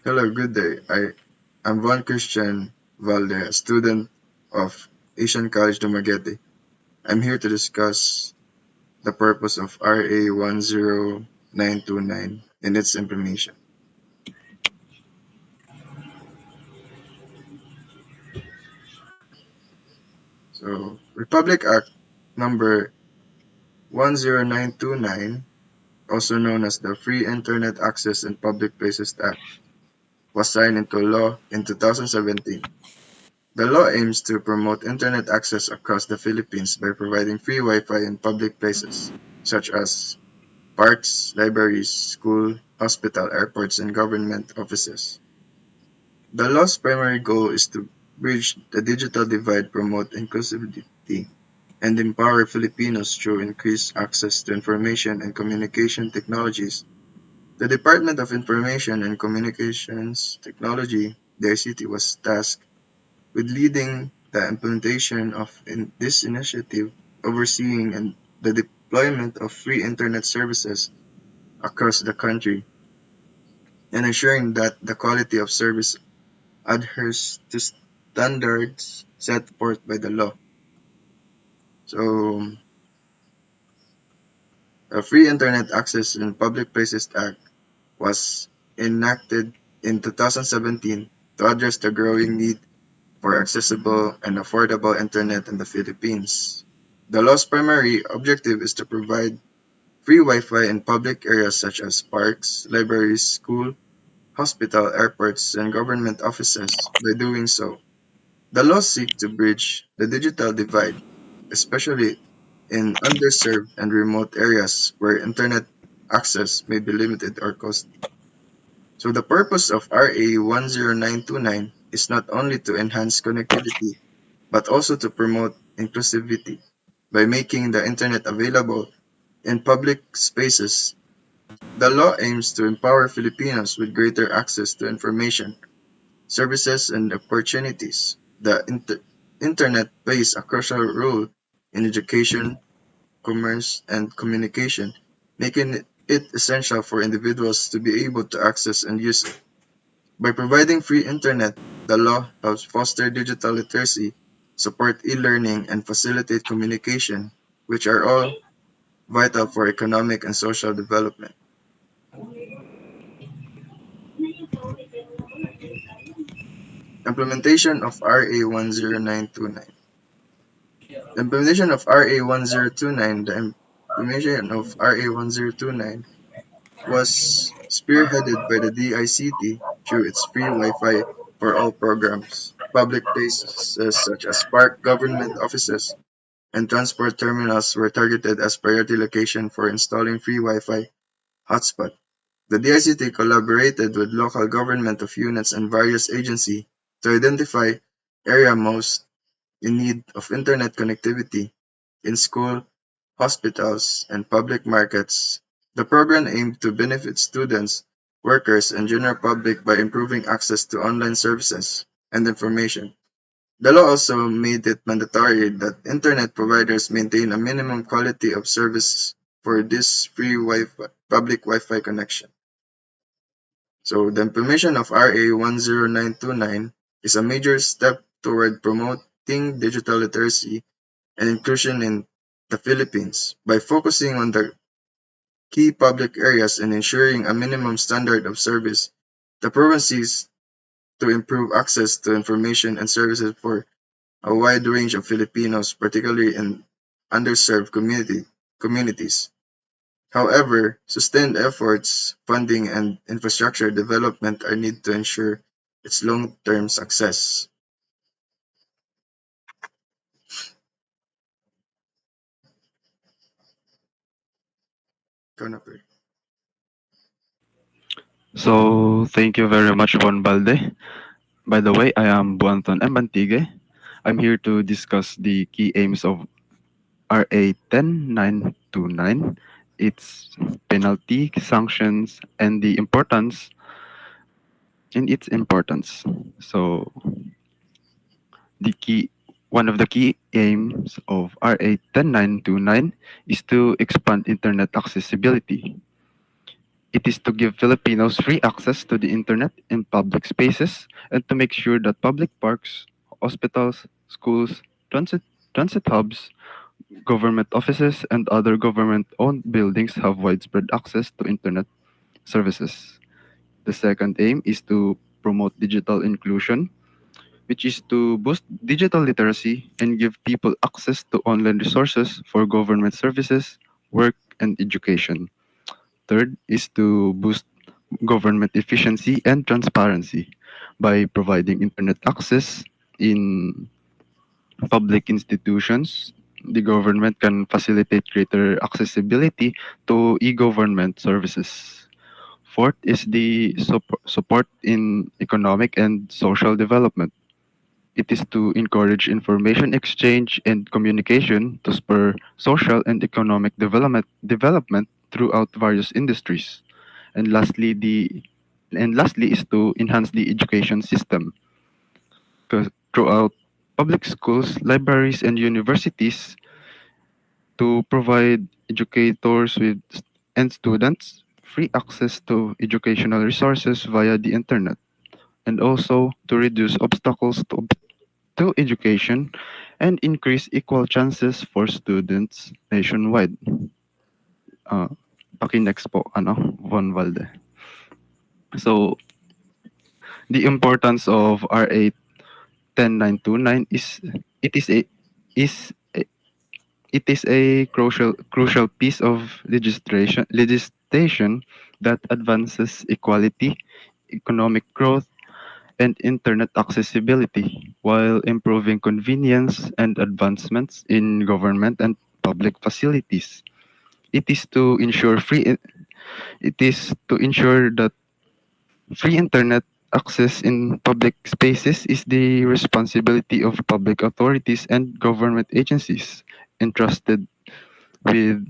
Hello, good day. I'm Juan Christian Valde, a student of Asian College Dumaguete. I'm here to discuss the purpose of RA 10929 and its implementation. So, Republic Act number 10929, also known as the Free Internet Access in Public Places Act, was signed into law in 2017. The law aims to promote internet access across the Philippines by providing free Wi-Fi in public places, such as parks, libraries, school, hospital, airports, and government offices. The law's primary goal is to bridge the digital divide, promote inclusivity, and empower Filipinos through increased access to information and communication technologies. The Department of Information and Communications Technology, the ICT, was tasked with leading the implementation of this initiative, overseeing the deployment of free internet services across the country, and ensuring that the quality of service adheres to standards set forth by the law. So, the Free Internet Access in Public Places Act was enacted in 2017 to address the growing need for accessible and affordable internet in the Philippines. The law's primary objective is to provide free Wi-Fi in public areas such as parks, libraries, schools, hospital, airports, and government offices. By doing so, the laws seek to bridge the digital divide, especially in underserved and remote areas where internet access may be limited or costly. So the purpose of RA 10929 is not only to enhance connectivity, but also to promote inclusivity by making the internet available in public spaces. The law aims to empower Filipinos with greater access to information, services, and opportunities. The internet plays a crucial role in education, commerce, and communication, making it essential for individuals to be able to access and use it. By providing free internet, the law helps foster digital literacy, support e-learning, and facilitate communication, which are all vital for economic and social development. Implementation of RA 10929. The implementation of RA 1029, the implementation of RA 1029 was spearheaded by the DICT through its free Wi-Fi for all programs. Public places such as park, government offices, and transport terminals were targeted as priority location for installing free Wi-Fi hotspot. The DICT collaborated with local government of units and various agencies to identify area most in need of internet connectivity in school, hospitals, and public markets. The program aimed to benefit students, workers, and general public by improving access to online services and information. The law also made it mandatory that internet providers maintain a minimum quality of service for this free Wi-Fi, public Wi-Fi connection. So the implementation of RA 10929 is a major step toward promoting digital literacy and inclusion in the Philippines by focusing on the key public areas and ensuring a minimum standard of service. The program seeks to improve access to information and services for a wide range of Filipinos, particularly in underserved communities. However, sustained efforts, funding, and infrastructure development are needed to ensure its long-term success. Ikaw na, Per. So, thank you very much, Juan Balde. By the way, I am Buanton M. Bantigue. I'm here to discuss the key aims of RA 10929, its penalty, sanctions, and its importance. So, the key one of the key aims of RA 10929 is to expand internet accessibility. It is to give Filipinos free access to the internet in public spaces and to make sure that public parks, hospitals, schools, transit, transit hubs, government offices, and other government owned buildings have widespread access to internet services. The second aim is to promote digital inclusion, which is to boost digital literacy and give people access to online resources for government services, work, and education. Third is to boost government efficiency and transparency by providing internet access in public institutions. The government can facilitate greater accessibility to e-government services. Fourth is the support in economic and social development. It is to encourage information exchange and communication to spur social and economic development throughout various industries. And lastly is to enhance the education system 'cause throughout public schools, libraries, and universities to provide educators and students free access to educational resources via the internet, and also to reduce obstacles to education and increase equal chances for students nationwide. Uh, Paki-next po, Von Valde. So, the importance of RA 10929 is it is a is a- it is a crucial piece of legislation that advances equality, economic growth, and internet accessibility while improving convenience and advancements in government and public facilities. It is to ensure it is to ensure that free internet access in public spaces is the responsibility of public authorities and government agencies entrusted with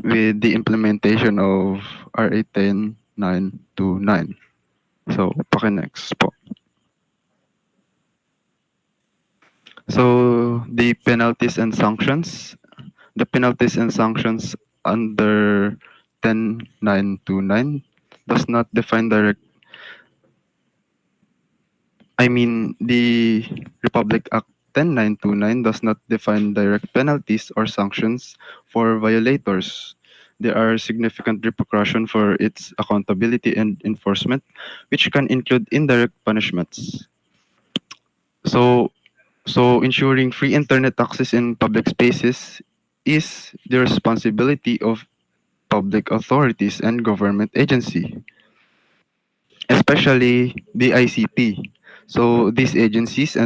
with the implementation of RA 10929. So, paki-next po. So, the penalties and sanctions under 10929 does not define direct the Republic Act 10929 does not define direct penalties or sanctions for violators. There are significant repercussions for its accountability and enforcement, which can include indirect punishments. So, ensuring free internet access in public spaces is the responsibility of public authorities and government agency, especially the ICT. So these agencies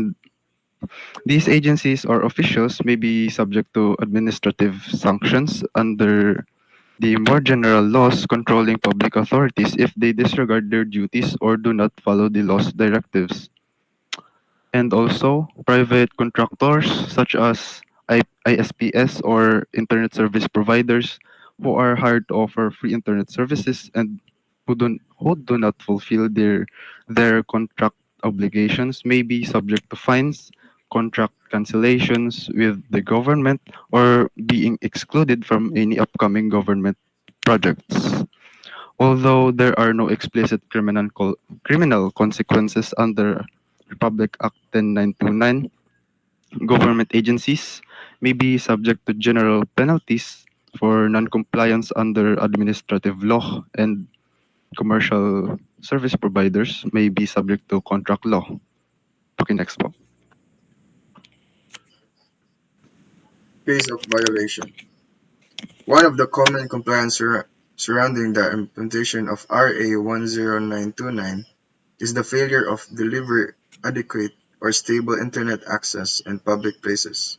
or officials may be subject to administrative sanctions under the more general laws controlling public authorities if they disregard their duties or do not follow the law's directives. And also, private contractors such as ISPs or internet service providers who are hired to offer free internet services and who do not fulfill their contract obligations may be subject to fines, contract cancellations with the government, or being excluded from any upcoming government projects. Although there are no explicit criminal consequences under Republic Act 10929, government agencies may be subject to general penalties for non-compliance under administrative law, and commercial service providers may be subject to contract law. Next po. Case of violation. One of the common complaints surrounding the implementation of RA 10929 is the failure of deliver adequate or stable internet access in public places,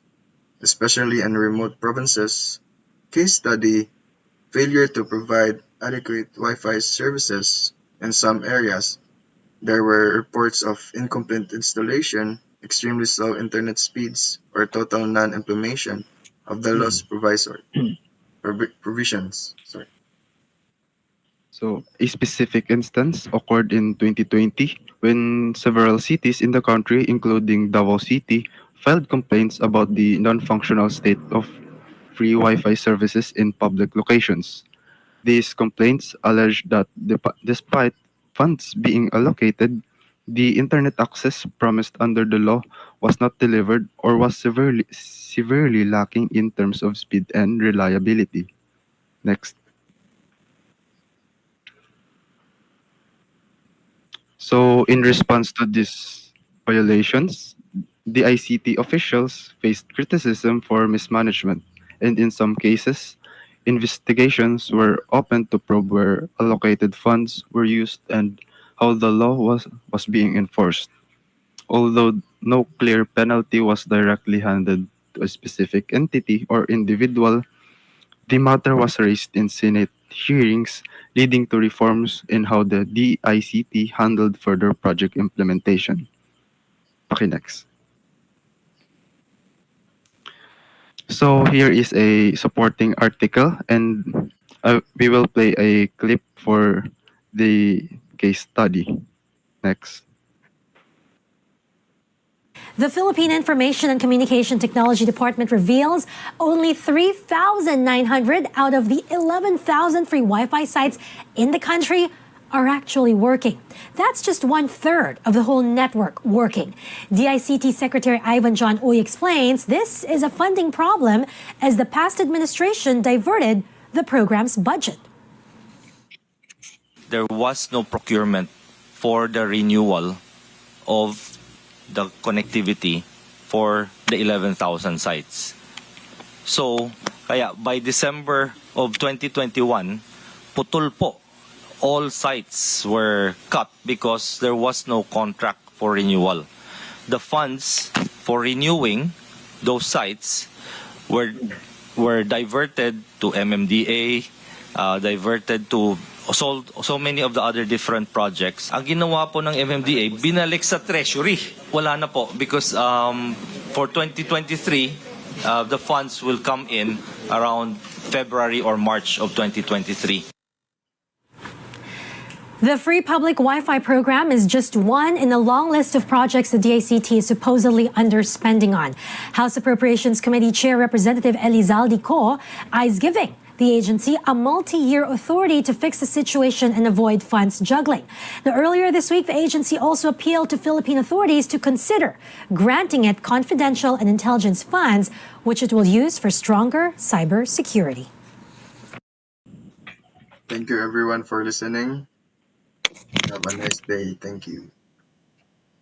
especially in remote provinces. Case study: failure to provide adequate Wi-Fi services in some areas. There were reports of incomplete installation, extremely slow internet speeds, or total non-implementation of the law's provisions. Sorry. So, a specific instance occurred in 2020 when several cities in the country, including Davao City, filed complaints about the non-functional state of free Wi-Fi services in public locations. These complaints allege that despite funds being allocated, the internet access promised under the law was not delivered or was severely lacking in terms of speed and reliability. Next. So, in response to these violations, the ICT officials faced criticism for mismanagement, and in some cases, investigations were opened to probe where allocated funds were used and how the law was being enforced. Although no clear penalty was directly handed to a specific entity or individual, the matter was raised in Senate hearings, leading to reforms in how the DICT handled further project implementation. Next. So here is a supporting article, and we will play a clip for the case study. Next. The Philippine Information and Communication Technology Department reveals only 3,900 out of the 11,000 free Wi-Fi sites in the country are actually working. That's just 1/3 of the whole network working. DICT Secretary Ivan John Uy explains this is a funding problem as the past administration diverted the program's budget. There was no procurement for the renewal of the connectivity for the 11,000 sites. So, kaya by December of 2021, putol po. All sites were cut because there was no contract for renewal. The funds for renewing those sites were diverted to MMDA, diverted to so many of the other different projects. Ang ginawa po ng MMDA, binalik sa Treasury. Wala na po because for 2023, the funds will come in around February or March of 2023. The free public Wi-Fi program is just one in a long list of projects the DICT is supposedly underspending on. House Appropriations Committee Chair Representative Elizalde Co eyes giving the agency a multi-year authority to fix the situation and avoid funds juggling. Now, earlier this week, the agency also appealed to Philippine authorities to consider granting it confidential and intelligence funds, which it will use for stronger cyber security. Thank you everyone for listening. Have a nice day. Thank you.